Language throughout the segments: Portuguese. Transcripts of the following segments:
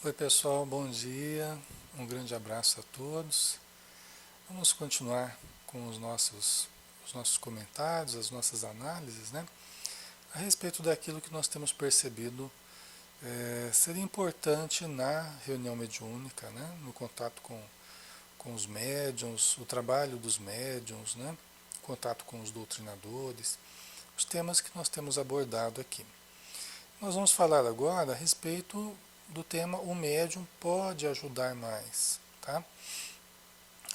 Oi pessoal, bom dia, um grande abraço a todos. Vamos continuar com os nossos comentários, as nossas análises, né? A respeito daquilo que nós temos percebido seria importante na reunião mediúnica, né? No contato com os médiuns, o trabalho dos médiuns, né? Contato com os doutrinadores, os temas que nós temos abordado aqui. Nós vamos falar agora a respeito do tema o médium pode ajudar mais, tá?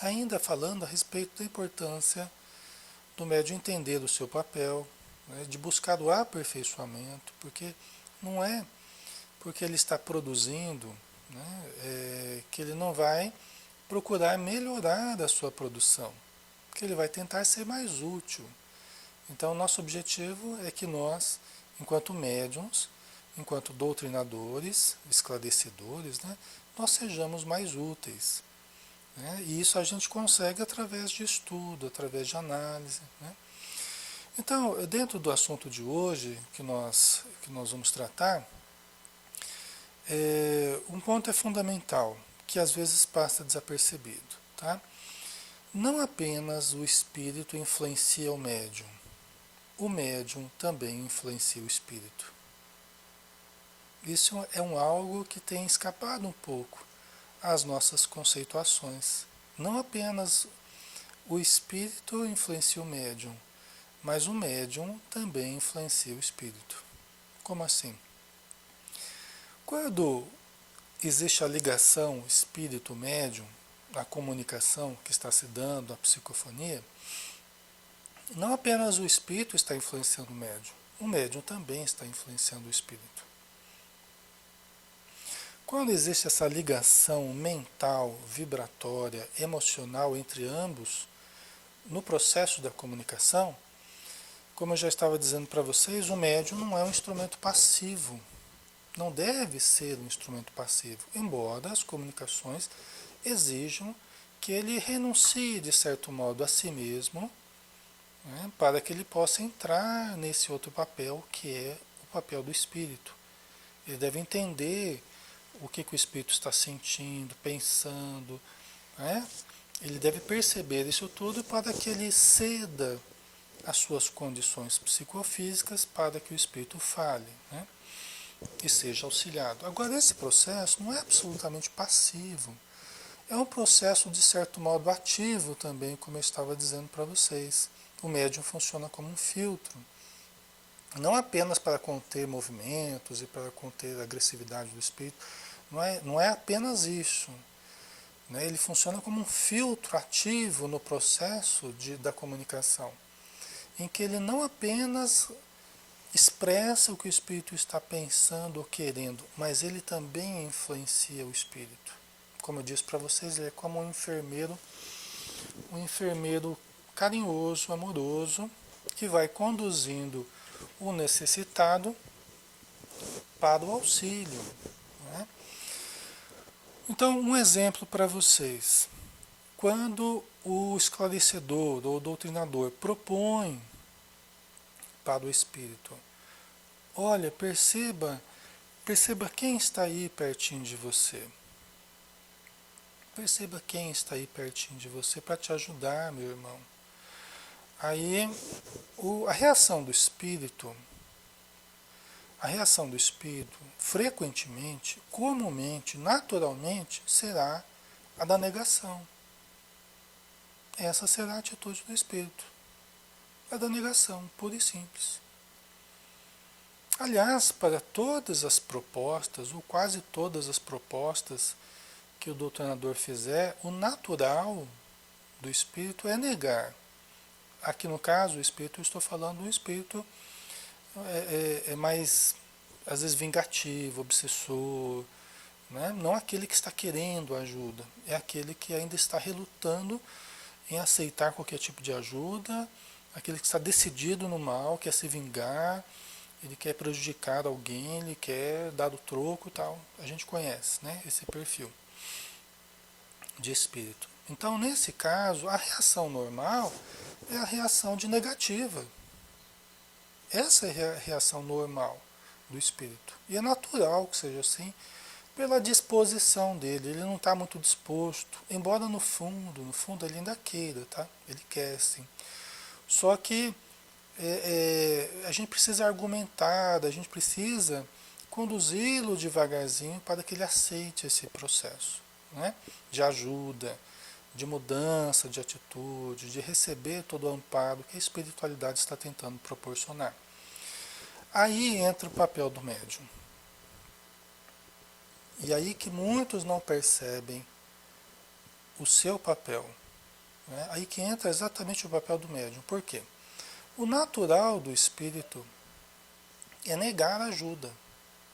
Ainda falando a respeito da importância do médium entender o seu papel, né, de buscar o aperfeiçoamento, porque não é porque ele está produzindo, né, que ele não vai procurar melhorar a sua produção, que ele vai tentar ser mais útil. Então, nosso objetivo é que nós, enquanto médiums, enquanto doutrinadores, esclarecedores, né, nós sejamos mais úteis. Né? E isso a gente consegue através de estudo, através de análise. Né? Então, dentro do assunto de hoje, que nós vamos tratar, um ponto é fundamental, que às vezes passa desapercebido. Tá? Não apenas o espírito influencia o médium também influencia o espírito. Isso é algo que tem escapado um pouco às nossas conceituações. Não apenas o espírito influencia o médium, mas o médium também influencia o espírito. Como assim? Quando existe a ligação espírito-médium, a comunicação que está se dando, a psicofonia, não apenas o espírito está influenciando o médium também está influenciando o espírito. Quando existe essa ligação mental, vibratória, emocional entre ambos, no processo da comunicação, como eu já estava dizendo para vocês, o médium não é um instrumento passivo. Não deve ser um instrumento passivo, embora as comunicações exijam que ele renuncie, de certo modo, a si mesmo, né, para que ele possa entrar nesse outro papel, que é o papel do espírito. Ele deve entender o que o espírito está sentindo, pensando, né? Ele deve perceber isso tudo para que ele ceda as suas condições psicofísicas para que o espírito fale, né? E seja auxiliado. Agora, esse processo não é absolutamente passivo, é um processo de certo modo ativo também, como eu estava dizendo para vocês. O médium funciona como um filtro, não apenas para conter movimentos e para conter a agressividade do espírito, não é apenas isso. Né? Ele funciona como um filtro ativo no processo da comunicação, em que ele não apenas expressa o que o espírito está pensando ou querendo, mas ele também influencia o espírito. Como eu disse para vocês, ele é como um enfermeiro carinhoso, amoroso, que vai conduzindo o necessitado para o auxílio. Né? Então, um exemplo para vocês. Quando o esclarecedor ou o doutrinador propõe para o espírito, olha, perceba quem está aí pertinho de você. Perceba quem está aí pertinho de você para te ajudar, meu irmão. Aí, a reação do espírito, frequentemente, comumente, naturalmente, será a da negação. Essa será a atitude do espírito. A da negação, pura e simples. Aliás, para todas as propostas, ou quase todas as propostas que o doutrinador fizer, o natural do espírito é negar. Aqui no caso, o espírito, eu estou falando do espírito mais, às vezes, vingativo, obsessor, né? Não aquele que está querendo ajuda, é aquele que ainda está relutando em aceitar qualquer tipo de ajuda, aquele que está decidido no mal, quer se vingar, ele quer prejudicar alguém, ele quer dar o troco e tal. A gente conhece, né, esse perfil de espírito. Então, nesse caso, a reação normal é a reação de negativa. Essa é a reação normal do espírito. E é natural que seja assim, pela disposição dele. Ele não está muito disposto, embora no fundo ele ainda queira, tá? Ele quer sim. Só que a gente precisa argumentar, a gente precisa conduzi-lo devagarzinho para que ele aceite esse processo, né? De ajuda, de mudança de atitude, de receber todo o amparo que a espiritualidade está tentando proporcionar. Aí entra o papel do médium. E aí que muitos não percebem o seu papel. Né? Aí que entra exatamente o papel do médium. Por quê? O natural do espírito é negar ajuda.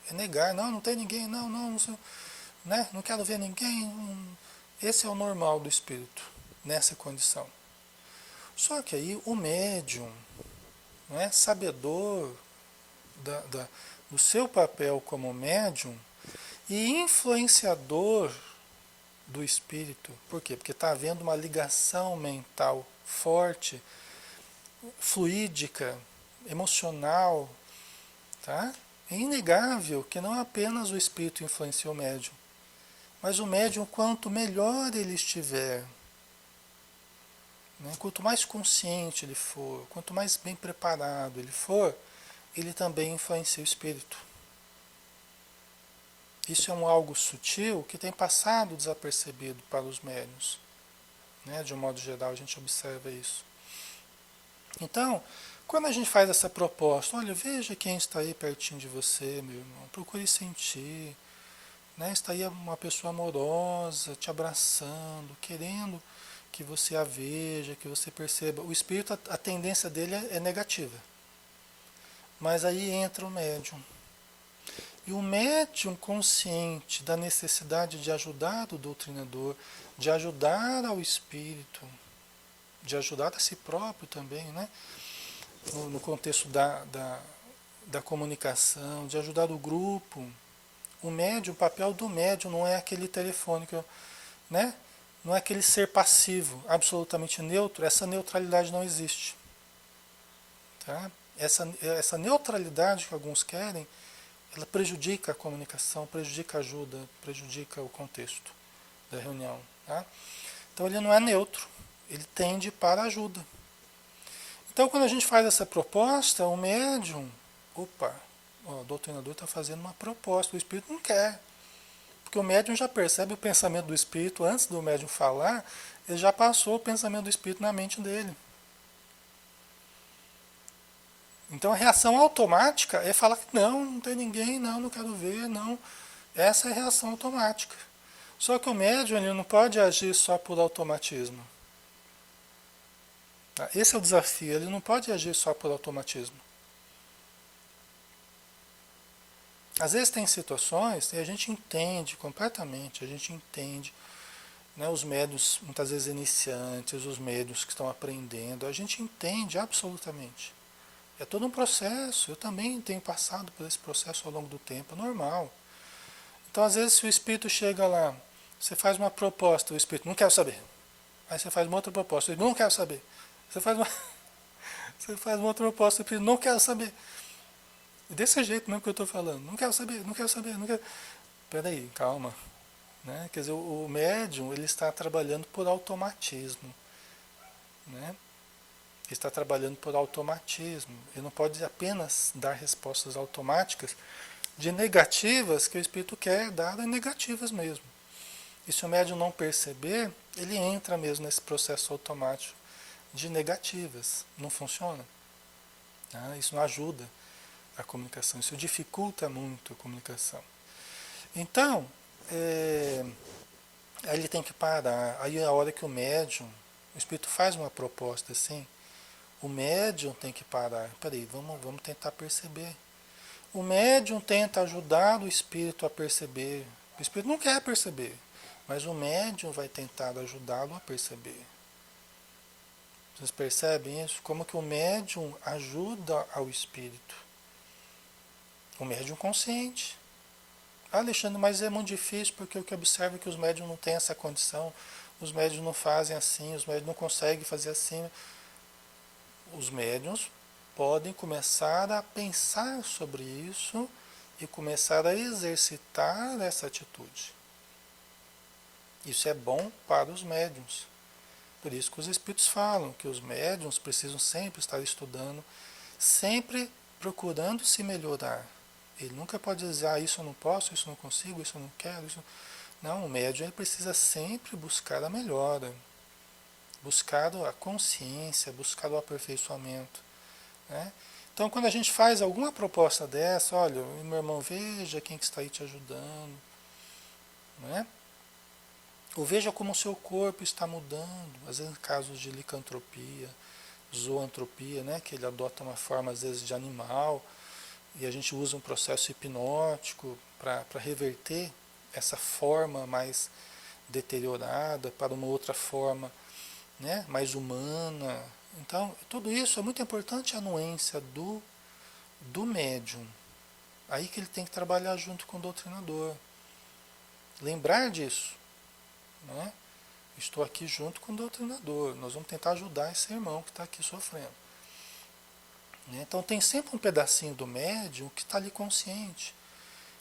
É negar, não tem ninguém, não, né? Não quero ver ninguém. Esse é o normal do espírito, nessa condição. Só que aí o médium, né, sabedor do seu papel como médium e influenciador do espírito, por quê? Porque está havendo uma ligação mental forte, fluídica, emocional, tá? É inegável que não apenas o espírito influencia o médium, mas o médium, quanto melhor ele estiver, né, quanto mais consciente ele for, quanto mais bem preparado ele for, ele também influencia o espírito. Isso é algo sutil que tem passado desapercebido para os médiuns. Né? De um modo geral, a gente observa isso. Então, quando a gente faz essa proposta, olha, veja quem está aí pertinho de você, meu irmão, procure sentir. Né? Está aí uma pessoa amorosa, te abraçando, querendo que você a veja, que você perceba. O espírito, a tendência dele é negativa. Mas aí entra o médium. E o médium consciente da necessidade de ajudar o doutrinador, de ajudar ao espírito, de ajudar a si próprio também, né? No contexto da comunicação, de ajudar o grupo. O médium, o papel do médium não é aquele telefônico, né? Não é aquele ser passivo, absolutamente neutro. Essa neutralidade não existe. Tá? Essa neutralidade que alguns querem, ela prejudica a comunicação, prejudica a ajuda, prejudica o contexto da reunião. Tá? Então ele não é neutro, ele tende para a ajuda. Então quando a gente faz essa proposta, o médium, o doutrinador está fazendo uma proposta, o espírito não quer. Porque o médium já percebe o pensamento do espírito, antes do médium falar, ele já passou o pensamento do espírito na mente dele. Então a reação automática é falar que não tem ninguém, não quero ver, não. Essa é a reação automática. Só que o médium ele não pode agir só por automatismo. Esse é o desafio, ele não pode agir só por automatismo. Às vezes tem situações e a gente entende completamente, a gente entende, né, os médiuns, muitas vezes iniciantes, os médiuns que estão aprendendo, a gente entende absolutamente. É todo um processo, eu também tenho passado por esse processo ao longo do tempo, é normal. Então, às vezes, se o espírito chega lá, você faz uma proposta, o espírito não quer saber. Aí você faz uma outra proposta, ele não quer saber. Você faz uma, você faz uma outra proposta, o espírito não quer saber. Desse jeito mesmo que eu estou falando, não quero saber, não quero saber, não quero... Peraí, calma. Né? Quer dizer, o médium ele está trabalhando por automatismo. Né? Ele está trabalhando por automatismo. Ele não pode apenas dar respostas automáticas de negativas que o espírito quer dar negativas mesmo. E se o médium não perceber, ele entra mesmo nesse processo automático de negativas. Não funciona. Tá? Isso não ajuda a comunicação. Isso dificulta muito a comunicação. Então, aí ele tem que parar. Aí é a hora que o médium, o espírito faz uma proposta assim, o médium tem que parar. Peraí, vamos tentar perceber. O médium tenta ajudar o espírito a perceber. O espírito não quer perceber, mas o médium vai tentar ajudá-lo a perceber. Vocês percebem isso? Como que o médium ajuda ao espírito? O médium consciente. Ah, Alexandre, mas é muito difícil porque o que eu observo é que os médiums não têm essa condição, os médiums não fazem assim, os médiums não conseguem fazer assim. Os médiums podem começar a pensar sobre isso e começar a exercitar essa atitude. Isso é bom para os médiuns. Por isso que os espíritos falam que os médiuns precisam sempre estar estudando, sempre procurando se melhorar. Ele nunca pode dizer, isso eu não posso, isso eu não consigo, isso eu não quero. Isso... Não, o médium ele precisa sempre buscar a melhora, buscar a consciência, buscar o aperfeiçoamento. Né? Então, quando a gente faz alguma proposta dessa, olha, meu irmão, veja quem que está aí te ajudando. Né? Ou veja como o seu corpo está mudando, às vezes em casos de licantropia, zoantropia, né, que ele adota uma forma às vezes de animal, e a gente usa um processo hipnótico para reverter essa forma mais deteriorada para uma outra forma, né, mais humana. Então, tudo isso é muito importante, a anuência do médium. Aí que ele tem que trabalhar junto com o doutrinador. Lembrar disso. Né? Estou aqui junto com o doutrinador. Nós vamos tentar ajudar esse irmão que está aqui sofrendo. Então tem sempre um pedacinho do médium que está ali consciente.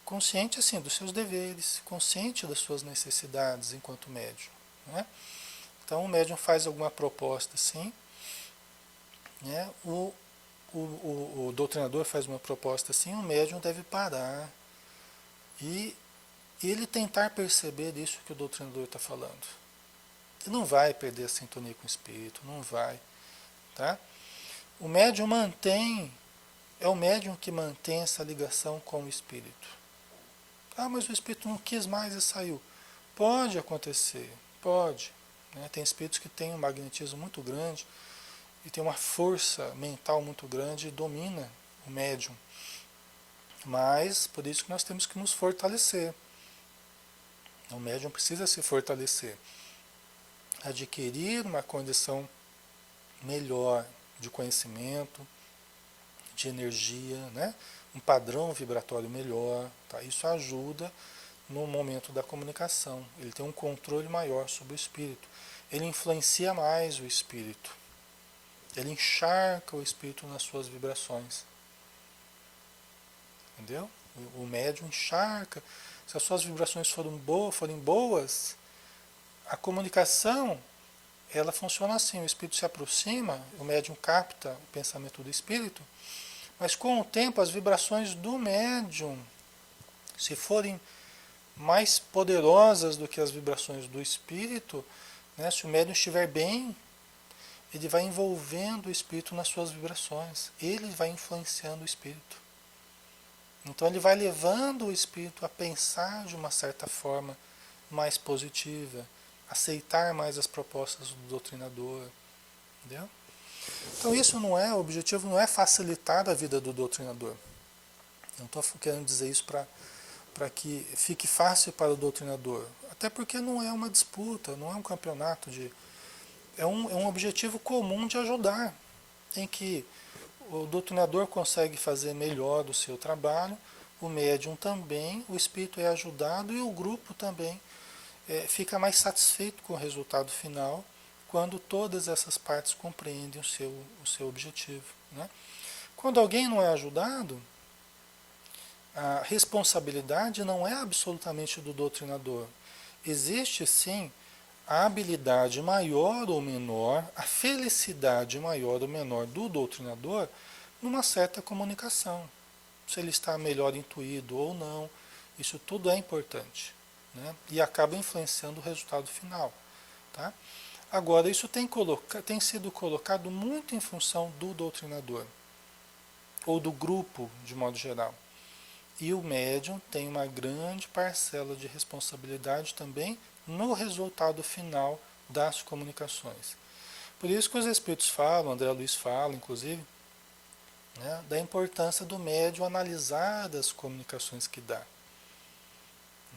Consciente assim dos seus deveres, consciente das suas necessidades enquanto médium. Né? Então o médium faz alguma proposta assim, né? O doutrinador faz uma proposta assim, o médium deve parar e ele tentar perceber isso que o doutrinador está falando. Ele não vai perder a sintonia com o espírito, não vai. Tá? O médium é o médium que mantém essa ligação com o espírito. Ah, mas o espírito não quis mais e saiu. Pode acontecer, pode. Né? Tem espíritos que têm um magnetismo muito grande e tem uma força mental muito grande e domina o médium. Mas, por isso que nós temos que nos fortalecer. O médium precisa se fortalecer. Adquirir uma condição melhor de conhecimento, de energia, né? Um padrão vibratório melhor. Tá? Isso ajuda no momento da comunicação. Ele tem um controle maior sobre o espírito. Ele influencia mais o espírito. Ele encharca o espírito nas suas vibrações. Entendeu? O médium encharca. Se as suas vibrações forem boas, a comunicação ela funciona assim, o espírito se aproxima, o médium capta o pensamento do espírito, mas com o tempo as vibrações do médium, se forem mais poderosas do que as vibrações do espírito, né, se o médium estiver bem, ele vai envolvendo o espírito nas suas vibrações, ele vai influenciando o espírito. Então ele vai levando o espírito a pensar de uma certa forma mais positiva, aceitar mais as propostas do doutrinador. Entendeu? Então isso não é, o objetivo não é facilitar a vida do doutrinador. Não estou querendo dizer isso para que fique fácil para o doutrinador. Até porque não é uma disputa, não é um campeonato de. É um objetivo comum de ajudar, em que o doutrinador consegue fazer melhor o seu trabalho, o médium também, o espírito é ajudado e o grupo também fica mais satisfeito com o resultado final quando todas essas partes compreendem o seu objetivo. Né? Quando alguém não é ajudado, a responsabilidade não é absolutamente do doutrinador. Existe sim a habilidade maior ou menor, a felicidade maior ou menor do doutrinador numa certa comunicação. Se ele está melhor intuído ou não, isso tudo é importante. Né? E acaba influenciando o resultado final. Tá? Agora, isso tem sido colocado muito em função do doutrinador, ou do grupo, de modo geral. E o médium tem uma grande parcela de responsabilidade também no resultado final das comunicações. Por isso que os espíritos falam, André Luiz fala, inclusive, né, da importância do médium analisar as comunicações que dá.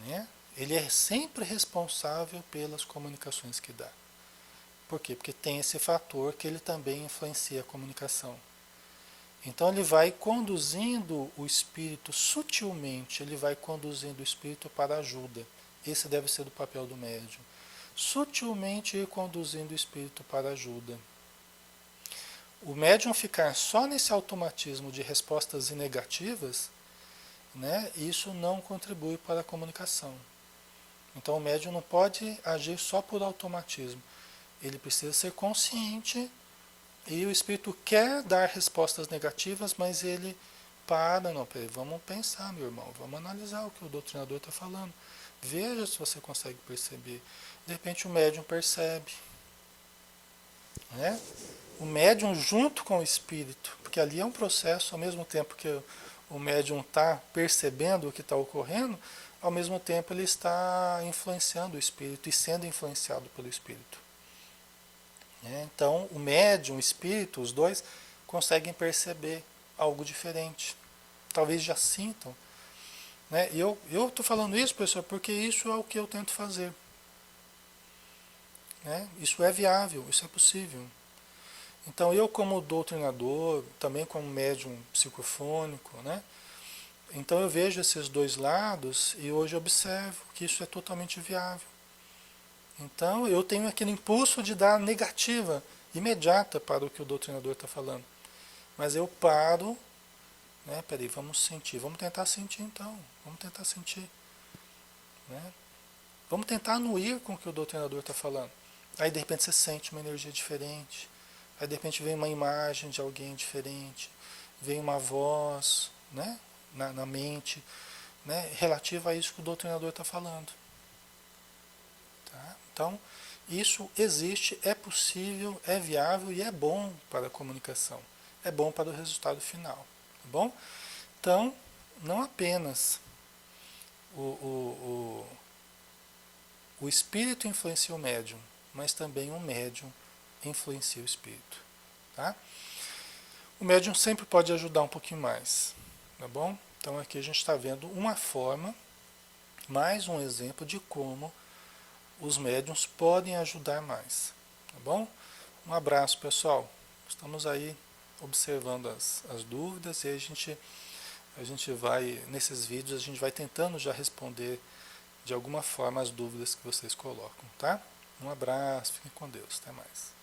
Né? Ele é sempre responsável pelas comunicações que dá. Por quê? Porque tem esse fator que ele também influencia a comunicação. Então ele vai conduzindo o espírito sutilmente, ele vai conduzindo o espírito para a ajuda. Esse deve ser o papel do médium. Sutilmente ir conduzindo o espírito para a ajuda. O médium ficar só nesse automatismo de respostas negativas, né, isso não contribui para a comunicação. Então o médium não pode agir só por automatismo. Ele precisa ser consciente e o espírito quer dar respostas negativas, mas ele para, não, peraí, vamos pensar, meu irmão, vamos analisar o que o doutrinador está falando. Veja se você consegue perceber. De repente o médium percebe, né? O médium junto com o espírito, porque ali é um processo, ao mesmo tempo que o médium está percebendo o que está ocorrendo, ao mesmo tempo ele está influenciando o espírito e sendo influenciado pelo espírito. Então, o médium, o espírito, os dois conseguem perceber algo diferente. Talvez já sintam. Né? E eu estou falando isso, pessoal, porque isso é o que eu tento fazer. Né? Isso é viável, isso é possível. Então, eu como doutrinador, também como médium psicofônico, né? Então eu vejo esses dois lados e hoje observo que isso é totalmente viável. Então eu tenho aquele impulso de dar negativa imediata para o que o doutrinador está falando. Mas eu paro, né? Peraí, vamos sentir, vamos tentar sentir então, vamos tentar sentir. Né? Vamos tentar anuir com o que o doutrinador está falando. Aí de repente você sente uma energia diferente. Aí de repente vem uma imagem de alguém diferente. Vem uma voz, né? Na mente, né? Relativa a isso que o doutrinador está falando. Tá? Então, isso existe, é possível, é viável e é bom para a comunicação. É bom para o resultado final. Tá bom? Então, não apenas o, o espírito influencia o médium, mas também o médium influencia o espírito. Tá? O médium sempre pode ajudar um pouquinho mais. Tá bom? Então aqui a gente está vendo uma forma, mais um exemplo de como os médiums podem ajudar mais. Tá bom? Um abraço, pessoal. Estamos aí observando as dúvidas e a gente vai, nesses vídeos, a gente vai tentando já responder de alguma forma as dúvidas que vocês colocam, tá? Um abraço, fiquem com Deus, até mais.